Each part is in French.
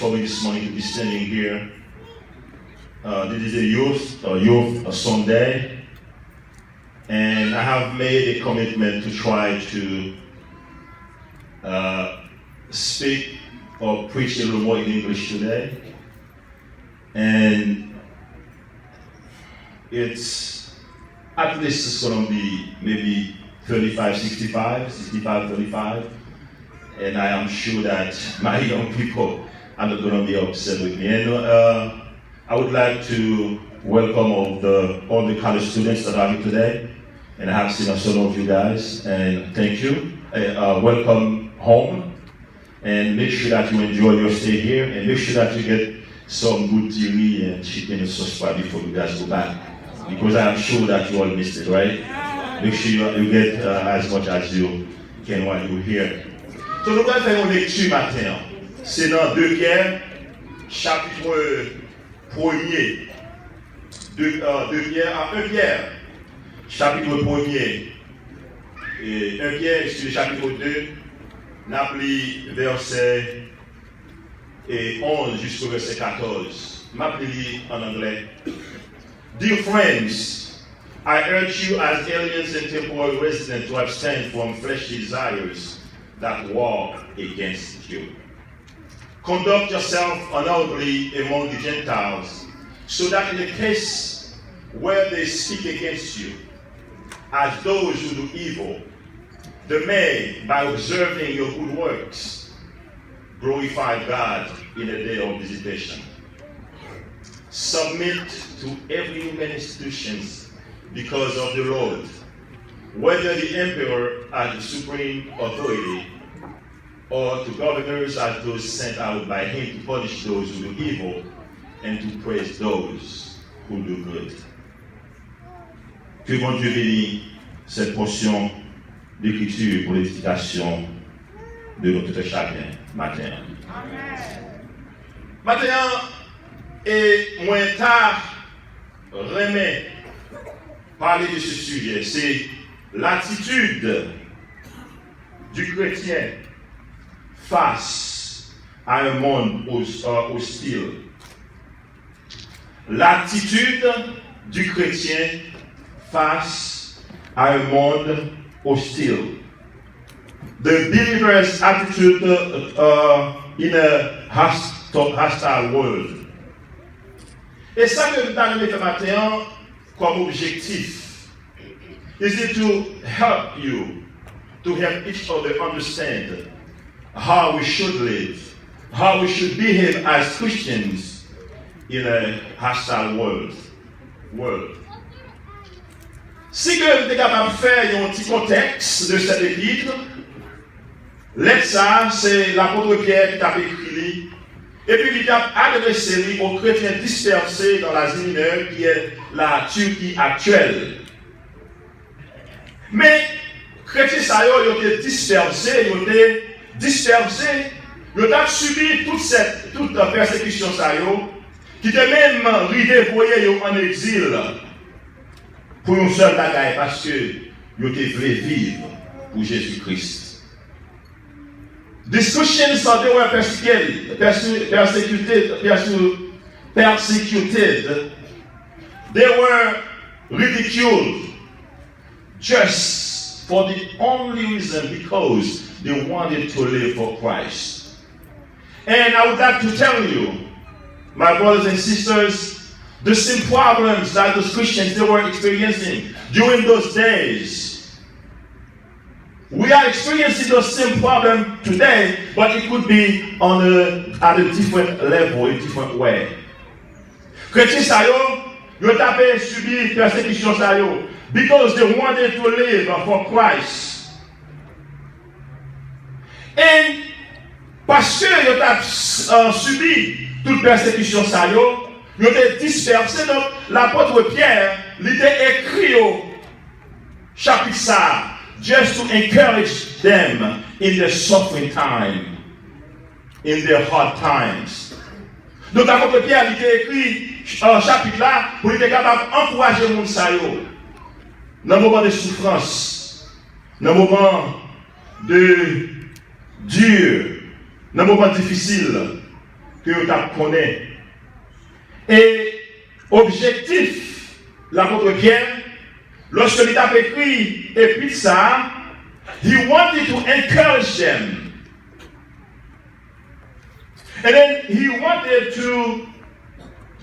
for me this morning to be standing here. This is a youth Sunday, and I have made a commitment to try to speak or preach a little more in English today. And it's at least it's going to be maybe 35. And I am sure that my young people are not going to be upset with me. And I would like to welcome all the college students that are here today. And I have seen some of you guys, and thank you. Welcome home. And make sure that you enjoy your stay here, and make sure that you get some good TV and chicken and sauce before you guys go back. Because I am sure that you all missed it, right? Make sure you get as much as you can while you're here. So nous allons faire une lecture matin. C'est dans 2 Pierre, chapitre 1er. 2 Pierre à 1 Pierre, chapitre 1er. Et 1 Pierre, sur le chapitre 2, n'appli verset 11 jusqu'au verset 14. M'appli en anglais. Dear friends, I urge you as aliens and temporary residents to abstain from fleshly desires that war against you. Conduct yourself honorably among the Gentiles, so that in the case where they speak against you, as those who do evil, they may, by observing your good works, glorify God in the day of visitation. Submit to every human institution because of the Lord, whether the emperor as the supreme authority, or to governors as those sent out by him to punish those who do evil and to praise those who do good. Que bon Dieu bénisse cette portion d'écriture pour l'édification de notre chacun matin. Amen. Matin, et moins tard, remet parler de ce sujet, c'est l'attitude du chrétien face à un monde hostile. L'attitude du chrétien face à un monde hostile. The believer's attitude in a hostile world. Et ça que nous avons fait matin comme objectif, is it to help you, to help each other understand how we should live, how we should behave as Christians in a hostile world. Si que vous êtes capable de faire un petit contexte de cette épître, ça, c'est l'apôtre Pierre qui t'a écrit, et puis il a adressé aux chrétiens dispersés dans l'Asie mineure, qui est la Turquie actuelle. Mais les chrétiens, ils ont été dispersés, ils ont subi toute persécution, qui était même arrivé pour eux en exil pour une seule bagaille, parce qu'ils voulaient vivre pour Jésus-Christ. These Christians, they were persecuted. They were ridiculed just for the only reason because they wanted to live for Christ. And I would like to tell you, my brothers and sisters, the same problems that those Christians they were experiencing during those days. We are experiencing the same problem today, but it could be at a different level, a different way. Chrétiens ils ont subi persécution because they wanted to live for Christ. And parce qu'ils ont subi toute persécution ils ont été dispersés. Donc l'apôtre Pierre l'était écrit au chapitre ça. Just to encourage them in their suffering time, in their hard times. Donc, l'apôtre Pierre il a écrit un chapitre là pour être capable d'encourager les gens dans le moment de souffrance, dans le moment de dur, dans le moment difficile. que vous connaissez. Et objectif, l'apôtre Pierre, lorsque il a écrit et puis ça, he wanted to encourage them. And then he wanted to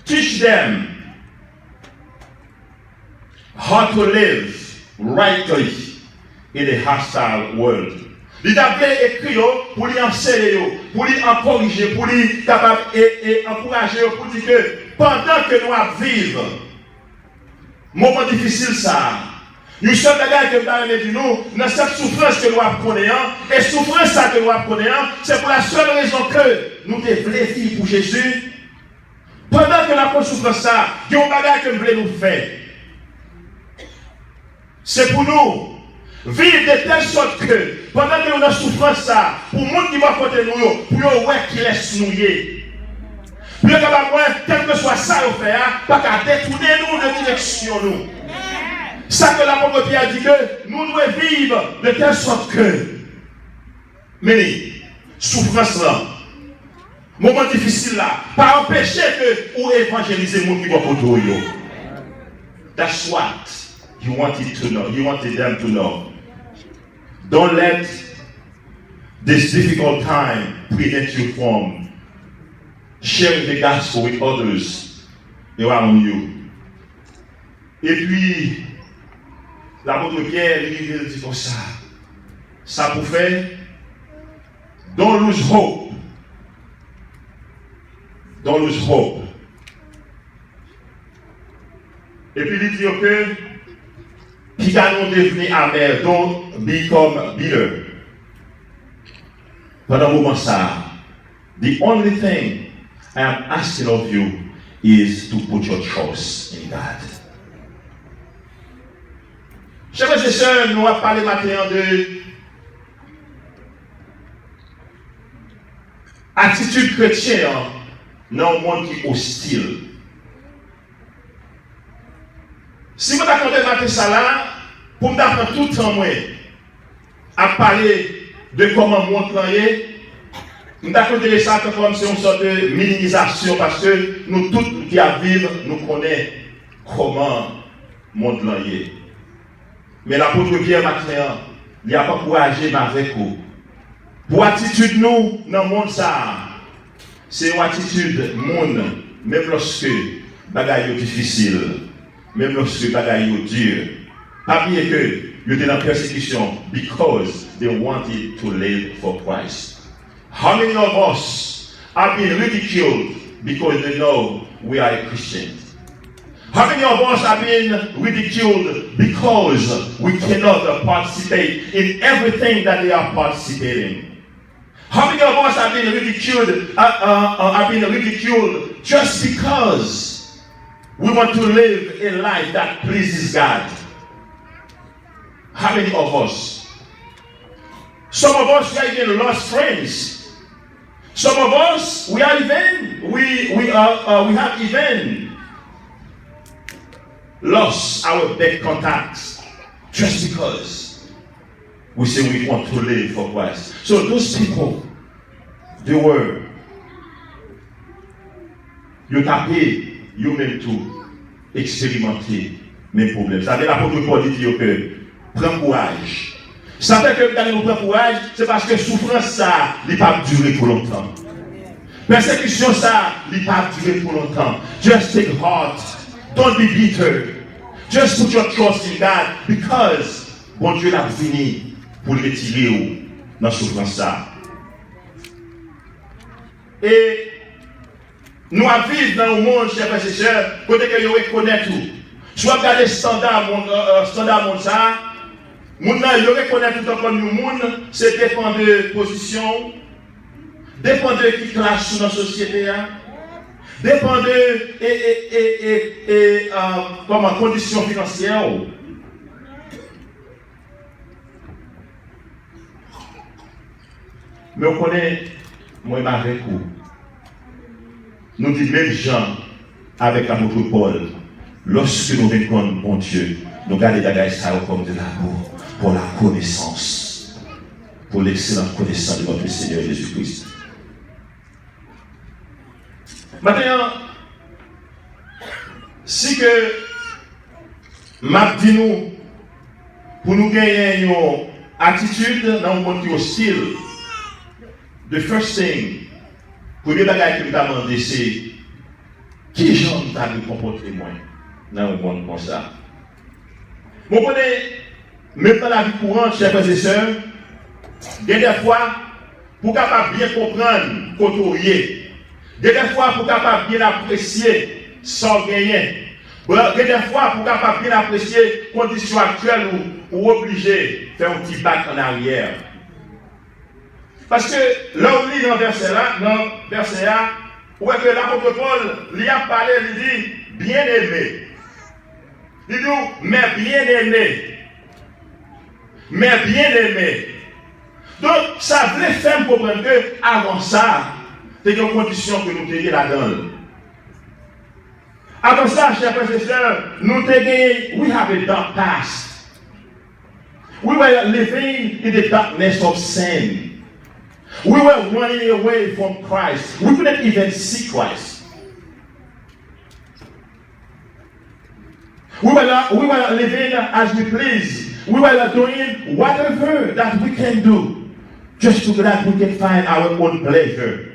teach them how to live rightly in a hostile world. Il a bien écrit pour lui enseigner, pour lui corriger, pour lui capable et encourager, pour dire que pendant que nous vivons, moment difficile ça, nous sommes des que nous dans cette souffrance que nous connaissons, et souffrance ça que nous connaissons, c'est pour la seule raison que nous devons vivre pour Jésus. Pendant que nous souffrons ça, il y a un bagage que nous voulons nous faire. C'est pour nous vivre de telle sorte que pendant que nous souffrons ça, pour le monde qui va côté nous, pour nous voir qui laisse nous y. Pour nous quel que soit ça, nous faire, pas qu'à détourner nous de direction nous. Ça que l'apôtre Pierre dit que nous devons vivre de telle sorte que, mais souffrance là, moment difficile là, pas empêcher que ou évangéliser les gens qui vont autour de nous. That's what you wanted to know. You wanted them to know. Don't let this difficult time prevent you from sharing the gospel with others around you. Et puis, l'apôtre Pierre, il dit comme ça. Ça pour faire, don't lose hope. Don't lose hope. Et puis, il dit que, qui gagnons devenir amer, don't become bitter. Pendant un moment ça, the only thing I am asking of you is to put your trust in God. Chers frères et sœurs, nous allons parler maintenant de attitude chrétienne dans un monde qui est hostile. Si vous avez matin ça là, pour me faire tout le temps à parler de comment le monde est, nous avons ça comme c'est une sorte de minimisation parce que nous tous qui vivons, nous connaissons comment le monde est. Mais l'apôtre Pierre maintenant, il n'y a pas encouragé avec vous. Pour attitude nous dans le monde ça, c'est une attitude monde, même lorsque bagaille est difficile, même lorsque bagaille est dur. Pas bien que vous êtes dans la persécution because they wanted to live for Christ. How many of us are being ridiculed because they know we are a Christian? How many of us are being ridiculed because we cannot participate in everything that they are participating? How many of us are being ridiculed just because we want to live a life that pleases God? How many of us? Some of us have even lost friends. Some of us we have even lost our bad contacts just because we say we want to live for Christ. So those people, they were, you tapé, you même tout, expérimenter mes problèmes. Ça veut dire l'apôtre Paul dit que prends courage. Ça fait que nous prenons courage, c'est parce que souffrance ça, il ne peut pas durer pour longtemps. Persécution ça, il ne peut pas durer pour longtemps. Just take heart. Don't be bitter. Just put your trust in God because bon Dieu l'a fini pour retirer dans la souffrance ça. Et nous vivons dans le monde, chers frères et sœurs, côté que vous reconnaissez tout. Soit regarder standard monde ça, moun nan yo reconnaît tout comme nous monde, c'est dépend de position, dépend de qui classe dans la société, dépend de comment conditions financières. Mais on connaît moi avec vous. Nous disons même gens avec l'apôtre Paul, lorsque nous rencontrons mon Dieu, nous gardons les bagages comme de l'amour. Pour la connaissance, pour l'excellente connaissance de notre Seigneur Jésus-Christ. Maintenant, si que m'a dit nous, pour nous gagner une attitude dans le monde hostile, the first thing, premier bagage que nous avons demandé, c'est qui gens nous avons comporté moi dans le monde comme ça. Vous connaissez, même dans la vie courante, chers frères et sœurs, il y a des fois, pour capable bien comprendre, côtoyer, il y a des fois, pour capable bien apprécier, sans gagner. Il y a des fois, pour capable bien apprécier les conditions actuelles ou obligé de faire un petit bac en arrière. Parce que là, on lit dans le verset 1, où est que l'apôtre Paul lui a parlé, il dit, bien aimé. Il dit, mais bien aimé. Mais bien aimé. Donc, ça voulait faire comprendre que avant ça, c'est une condition que nous ayons là-dedans. Avant ça, chers frères et sœurs, nous avons, we have a dark past. We were living in the darkness of sin. We were running away from Christ. We couldn't even see Christ. We were living as we please. We were doing whatever that we can do just so that we can find our own pleasure.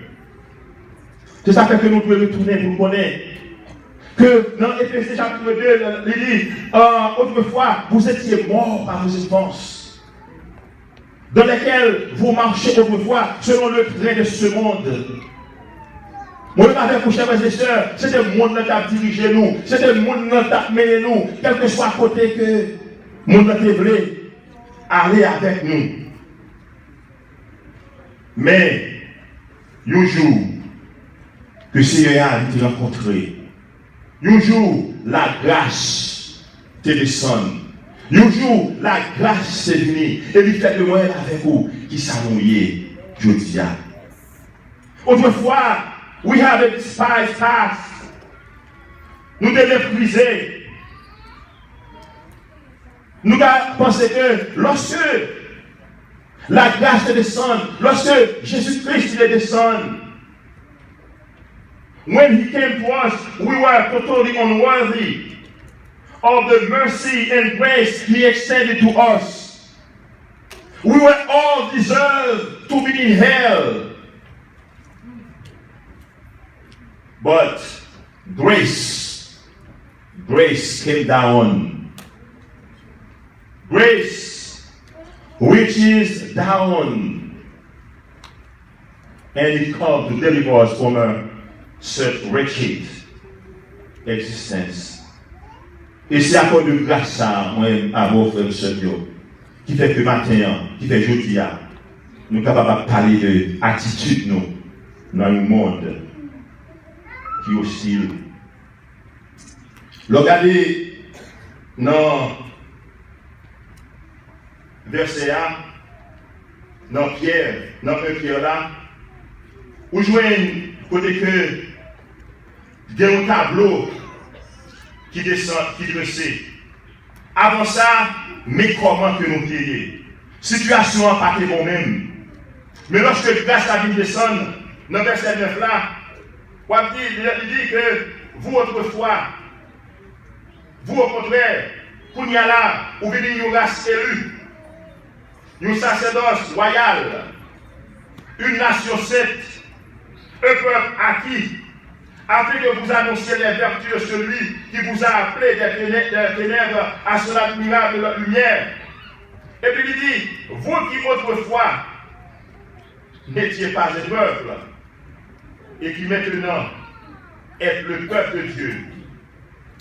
C'est ça que nous devons retourner pour connaître. Que dans Éphésiens chapitre 2, il dit, autrefois, vous étiez morts par vos offenses, dans lesquelles vous marchez autrefois selon le train de ce monde. Moi, avec vous, chers frères et sœurs, c'est le monde qui a dirigé nous, c'est le monde qui a mené nous, quel que soit côté que le monde voulait aller avec nous. Mais, un jour, que le Seigneur a été rencontré, un jour, la grâce te descend. Un jour, la grâce s'est venue. Et il fait de moi avec vous qui s'amouillait, je dis. Autrefois, we have a despised past. Nous devons briser. Nous avons pensé que lorsque la grâce te descend, lorsque Jésus-Christ descend, when he came to us, we were totally unworthy of the mercy and grace he extended to us. We were all deserved to be in hell. But grace came down. Grace, which is down, and it comes to deliver us from cette wretched existence. Et c'est à cause de grâce à moi, à vos frères et sœurs, qui fait que matin, qui fait aujourd'hui, nous sommes capables de parler de l'attitude nous dans un monde qui est hostile. Regardez dans verset 1, dans Pierre, dans 1 Pierre là, où je vois côté que il y a un tableau qui descend, qui dressé. Avant ça, mais comment que nous payer? Situation pas que bon même. Mais lorsque grâce à Dieu descend, dans verset 9 là, il dit que vous autrefois, vous au contraire, pour y aller là, vous venez une race élue, une sacerdoce royale, une nation sainte, un peuple acquis, afin que vous annonciez les vertus de celui qui vous a appelé des ténèbres à son admirable lumière. Et puis il dit, vous qui autrefois n'étiez pas un peuple, et qui maintenant êtes le peuple de Dieu.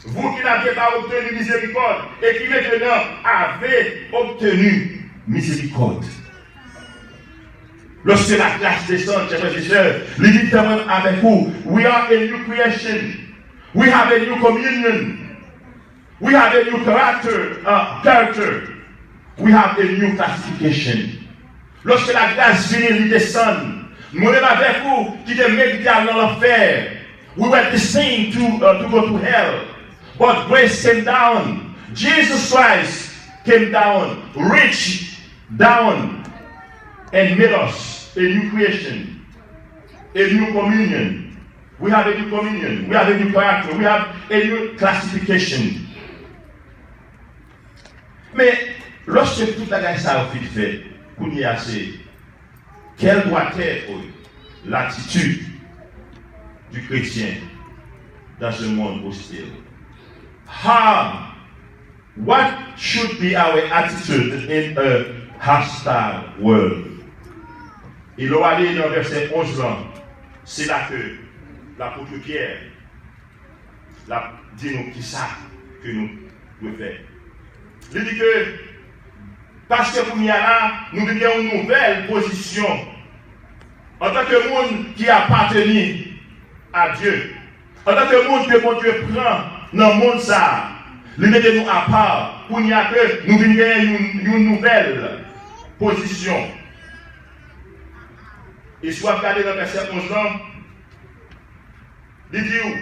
Vous qui n'aviez pas obtenu miséricorde, et qui maintenant avez obtenu miséricorde. Lorsque la grâce descend, chers frères et sœurs, il dit avec vous, we are a new creation. We have a new communion. We have a new character. We have a new classification. Lorsque la grâce vient, il descend. Nous sommes avec vous qui te méditent dans l'enfer. We were destined to go to hell. But grace came down. Jesus Christ came down, reached down, and made us a new creation, a new communion, We have a new communion. We have a new character. We have a new classification. Mais lorsque toute la guerre ça a fait, qu'on y a assez, quelle doit être l'attitude du chrétien dans ce monde hostile? What should be our attitude in a hostile world? Il aura dit dans verset 11 là, c'est là que l'apôtre Pierre dit nous qui ça que nous devons faire. Il dit que parce que pour nous là, nous vivons une nouvelle position en tant que monde qui appartient à Dieu, en tant que monde que mon Dieu prend dans le monde ça, il met nous à part pour nous que nous vivons une nouvelle position. Et soit regardé dans le verset 11 là, il dit où?